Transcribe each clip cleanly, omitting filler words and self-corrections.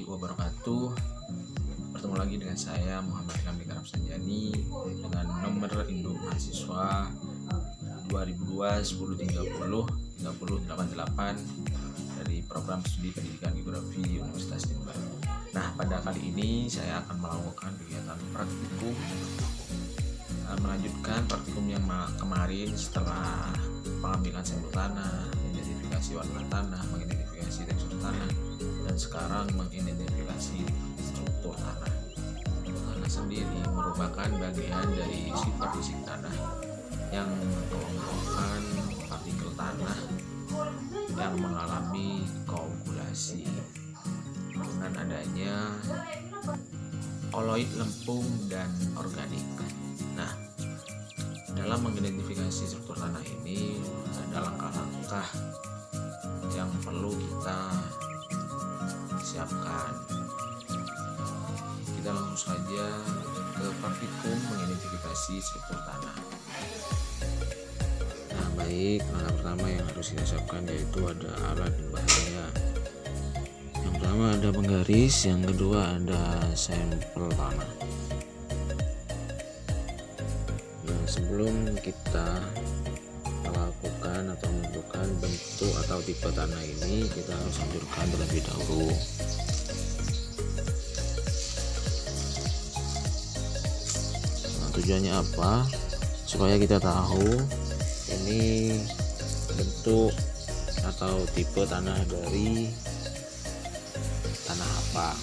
wabarakatuh. Bertemu lagi dengan saya Muhammad Kamil Arab Sanjani dengan nomor induk mahasiswa 2002-1030-3088 dari program studi pendidikan geografi Universitas Jember. Nah, pada kali ini saya akan melakukan kegiatan praktikum, melanjutkan praktikum yang kemarin setelah pengambilan sampel tanah, identifikasi warna tanah, mengidentifikasi tekstur tanah, dan sekarang mengidentifikasi struktur tanah. Tanah sendiri merupakan bagian dari sifat fisik tanah yang mengelompokkan partikel tanah yang mengalami koagulasi dengan adanya koloid lempung dan organik. Nah, dalam mengidentifikasi struktur tanah ini ada langkah-langkah yang perlu kita siapkan. Kita langsung saja ke praktikum mengidentifikasi struktur tanah. Nah, baik, langkah pertama yang harus kita siapkan yaitu ada alat dan bahannya. Yang pertama ada penggaris, yang kedua ada sampel tanah. Nah, sebelum kita melakukan atau menentukan bentuk atau tipe tanah ini, kita harus hancurkan terlebih dahulu. Nah, tujuannya apa? Supaya kita tahu ini bentuk atau tipe tanah dari tanah apa.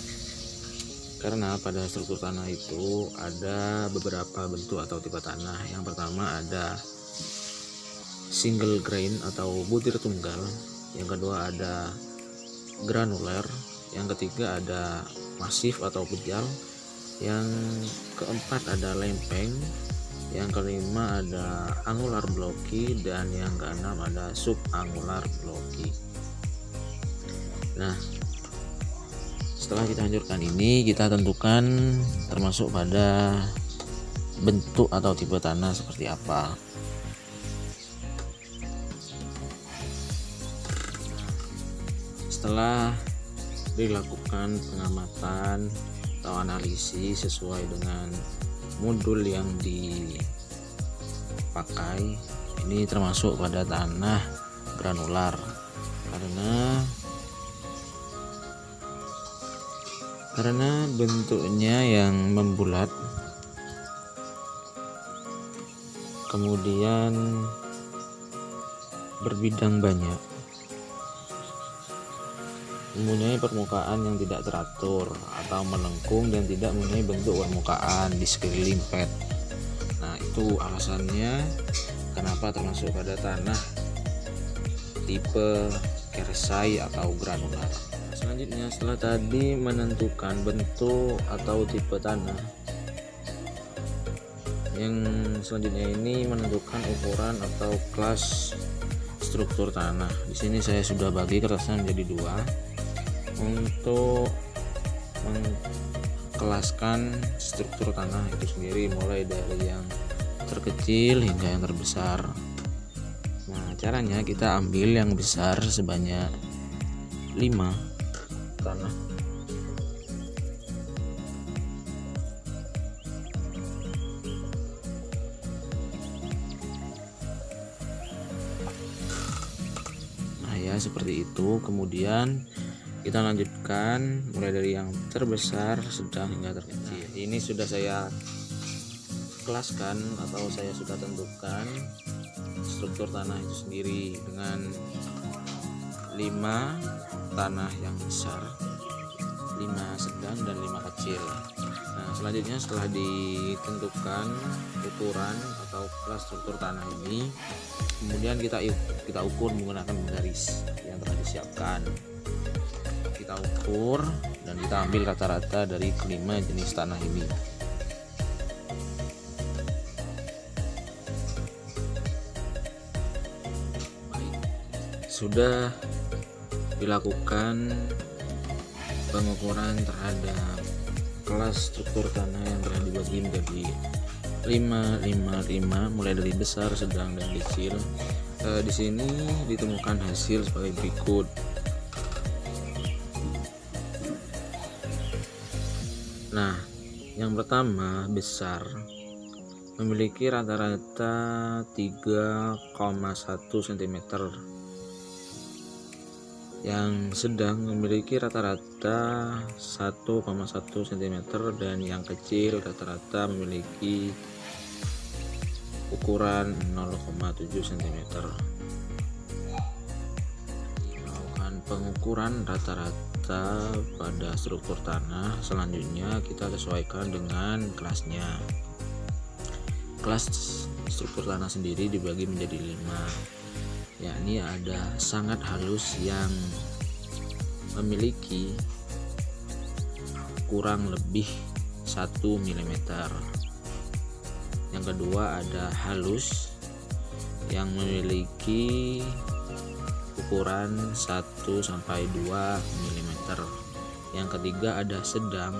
Karena pada struktur tanah itu ada beberapa bentuk atau tipe tanah. Yang pertama ada single grain atau butir tunggal, yang kedua ada granuler, yang ketiga ada masif atau pejal, yang keempat ada lempeng, yang kelima ada angular blocky, dan yang keenam ada subangular blocky. Nah, setelah kita hancurkan ini, kita tentukan termasuk pada bentuk atau tipe tanah seperti apa. Setelah dilakukan pengamatan atau analisis sesuai dengan modul yang dipakai, ini termasuk pada tanah granular karena bentuknya yang membulat, kemudian berbidang banyak, mempunyai permukaan yang tidak teratur atau melengkung, dan tidak mempunyai bentuk permukaan di sekeliling pet. Nah, itu alasannya kenapa termasuk pada tanah tipe kersai atau granular. Selanjutnya, setelah tadi menentukan bentuk atau tipe tanah, yang selanjutnya ini menentukan ukuran atau kelas struktur tanah. Di sini saya sudah bagi kertasnya menjadi dua untuk mengkelaskan struktur tanah itu sendiri, mulai dari yang terkecil hingga yang terbesar. Nah, caranya kita ambil yang besar sebanyak 5 tanah. Nah, ya seperti itu. Kemudian kita lanjutkan mulai dari yang terbesar, sedang hingga terkecil. Ini sudah saya kelaskan atau saya sudah tentukan struktur tanah itu sendiri dengan 5 tanah yang besar, 5 sedang, dan 5 kecil. Nah, selanjutnya setelah ditentukan ukuran atau kelas struktur tanah ini, kemudian kita ukur menggunakan garis yang telah disiapkan. Kita ukur dan kita ambil rata-rata dari kelima jenis tanah ini. Sudah dilakukan pengukuran terhadap kelas struktur tanah yang telah dibagi menjadi 5 mulai dari besar, sedang, dan kecil. Di sini ditemukan hasil sebagai berikut. Nah, yang pertama besar memiliki rata-rata 3,1 cm. Yang sedang memiliki rata-rata 1,1 cm dan yang kecil rata-rata memiliki ukuran 0,7 cm. Melakukan pengukuran rata-rata pada struktur tanah, selanjutnya kita sesuaikan dengan kelasnya. Kelas struktur tanah sendiri dibagi menjadi 5, yakni ada sangat halus yang memiliki kurang lebih 1 mm. Yang kedua ada halus yang memiliki ukuran 1-2 mm. Yang ketiga ada sedang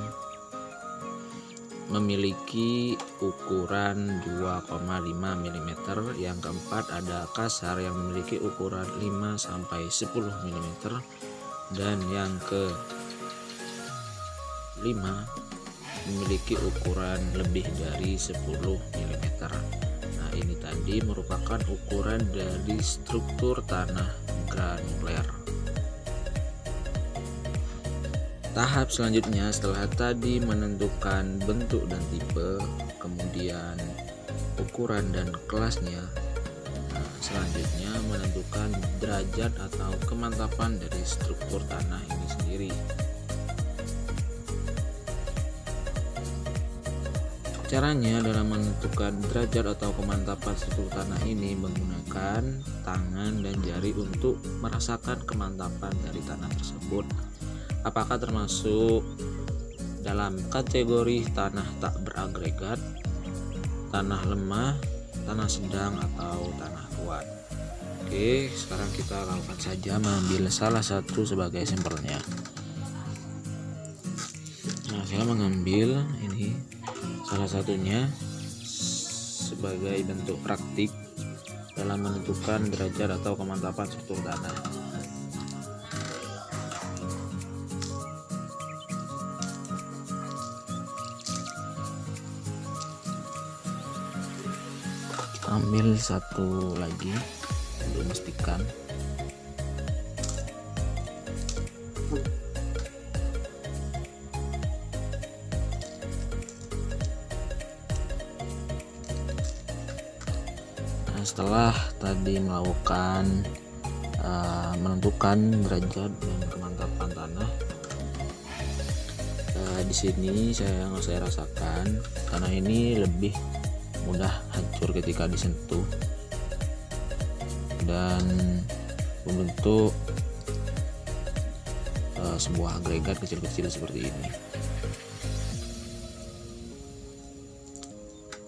memiliki ukuran 2,5 mm. Yang keempat ada kasar yang memiliki ukuran 5-10 mm. Dan yang kelima memiliki ukuran lebih dari 10 mm. Nah, ini tadi merupakan ukuran dari struktur tanah granuler. Tahap selanjutnya setelah tadi menentukan bentuk dan tipe, kemudian ukuran dan kelasnya, selanjutnya menentukan derajat atau kemantapan dari struktur tanah ini sendiri. Caranya dalam menentukan derajat atau kemantapan struktur tanah ini menggunakan tangan dan jari untuk merasakan kemantapan dari tanah tersebut. Apakah termasuk dalam kategori tanah tak beragregat, tanah lemah, tanah sedang, atau tanah kuat? Oke, sekarang kita lakukan saja mengambil salah satu sebagai sampelnya. Nah, saya mengambil ini salah satunya sebagai bentuk praktik dalam menentukan derajat atau kemantapan struktur tanah. Kita ambil satu lagi untuk memastikan. Setelah tadi melakukan menentukan derajat dan kemantapan tanah, di sini saya rasakan tanah ini lebih mudah hancur ketika disentuh dan membentuk sebuah agregat kecil-kecil seperti ini.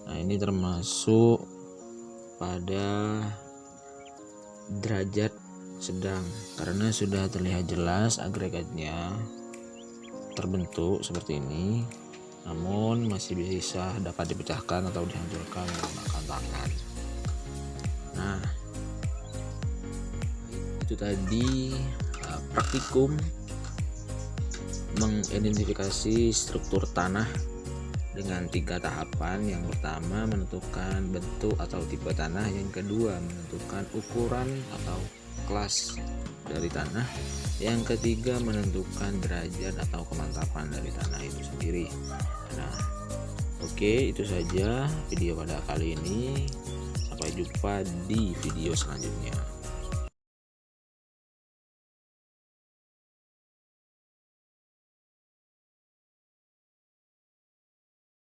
Nah, ini termasuk pada derajat sedang karena sudah terlihat jelas agregatnya terbentuk seperti ini, namun masih bisa dapat dipecahkan atau dihancurkan menggunakan tangan. Nah, itu tadi praktikum mengidentifikasi struktur tanah dengan 3 tahapan. Yang pertama menentukan bentuk atau tipe tanah, yang kedua menentukan ukuran atau kelas dari tanah, yang ketiga menentukan derajat atau kemantapan dari tanah itu sendiri. Nah, oke, itu saja video pada kali ini. Sampai jumpa di video selanjutnya.